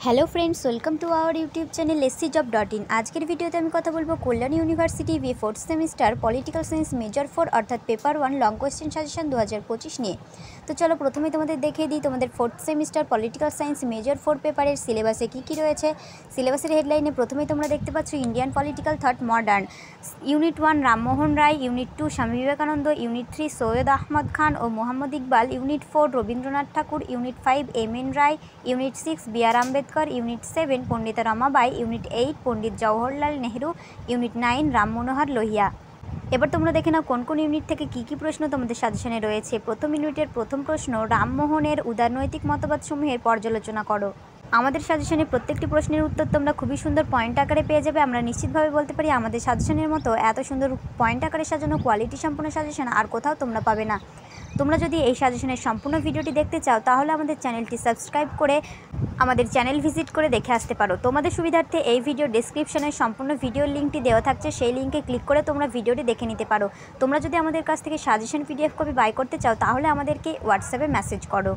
Hello friends, welcome to our YouTube channel SCJob.in। আজকের ভিডিওতে আমি কথা বলবো Kalyani university B fourth semester political science major 4 অর্থাৎ পেপার 1 লং কোয়েশ্চেন সাজেশন 2025 নিয়ে। তো চলো প্রথমেই তোমাদের দেখিয়ে দিই তোমাদের fourth semester political science major 4 পেপারের সিলেবাসে কী রয়েছে। সিলেবাসের হেডলাইনে প্রথমেই তোমরা দেখতে পাচ্ছ Indian political thought modern, unit 1 Rammohan Roy, unit 2 Swami Vivekananda, unit 3 Syed Ahmad Khan ও Mohammad Iqbal, unit 4 Rabindranath Tagore, unit 5 MN Roy, unit 6 BR Ambedkar, unit 7 Pandita Ramabai, unit 8 Pandit Jawaharlal Nehru, unit 9 Ram Manohar Lohia. এবার তোমরা দেখে নাও কোন কোন ইউনিট থেকে কী প্রশ্ন তোমাদের সাজেশনে রয়েছে। প্রথম ইউনিটের প্রথম প্রশ্ন, রামমোহনের উদারনৈতিক মতবাদসমূহের পর্যালোচনা করো। আমাদের সাজেশনে প্রত্যেকটি প্রশ্নের উত্তর তোমরা খুবই সুন্দর পয়েন্ট আকারে পেয়ে যাবে। আমরা নিশ্চিতভাবে বলতে পারি আমাদের সাজেশনের মতো এত সুন্দর পয়েন্ট আকারে সাজানো কোয়ালিটি সম্পূর্ণ সাজেশন আর কোথাও তোমরা পাবে না। তোমরা যদি এই সাজেশনের সম্পূর্ণ ভিডিওটি দেখতে চাও তাহলে আমাদের চ্যানেলটি সাবস্ক্রাইব করে আমাদের চ্যানেল ভিজিট করে দেখে আসতে পারো। তোমাদের সুবিধার্থে এই ভিডিও ডেসক্রিপশনে সম্পূর্ণ ভিডিওর লিঙ্কটি দেওয়া থাকছে, সেই লিঙ্কে ক্লিক করে তোমরা ভিডিওটি দেখে নিতে পারো। তোমরা যদি আমাদের কাছ থেকে সাজেশন PDF কপি বাই করতে চাও তাহলে আমাদেরকে হোয়াটসঅ্যাপে মেসেজ করো।